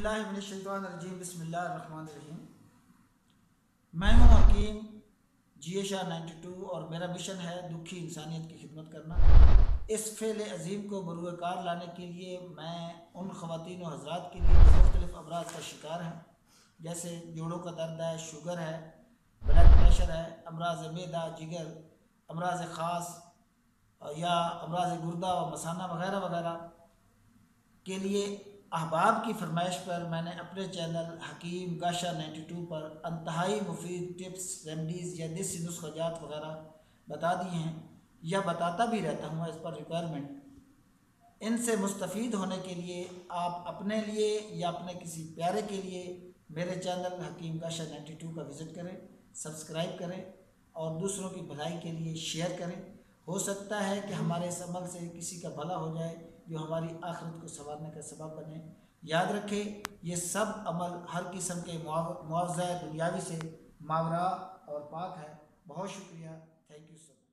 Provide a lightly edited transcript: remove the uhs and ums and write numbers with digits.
औज़ुबिल्लाहिमिनश्शैतानिर्रजीम बिस्मिल्लाहिर्रहमानिर्रहीम। मैं हूँ हकीम GA शाह 92 और मेरा मिशन है दुखी इंसानियत की खिदमत करना। इस फ़ेल अज़ीम को बरूएकार लाने के लिए मैं उन ख़वातीन और हज़रात के लिए जो मुख्तलिफ़ अमराज़ का शिकार हैं, जैसे जोड़ों का दर्द है, शुगर है, ब्लड प्रेशर है, अमराज़ मैदा, जिगर, अमराज़ ख़ास या अमराज़ गुर्दा व मसाना वगैरह वगैरह के लिए अहबाब की फरमाइश पर मैंने अपने चैनल हकीम गाशा 92 पर अंतहाई मुफीद टिप्स, रेमडीज़ या देसी नुस्ख़ाजात वगैरह बता दिए हैं या बताता भी रहता हूँ एज़ पर रिक्वायरमेंट। इनसे मुस्तफ़ीद होने के लिए आप अपने लिए या अपने किसी प्यारे के लिए मेरे चैनल हकीम गाशा 92 का विज़िट करें, सब्सक्राइब करें और दूसरों की भलाई के लिए शेयर करें। हो सकता है कि हमारे इस अमल से किसी का भला हो जाए जो हमारी आखिरत को संवारने का सबब बने। याद रखें, ये सब अमल हर किस्म के मुआवजा दुनियावी से मावरा और पाक है। बहुत शुक्रिया। Thank you so much.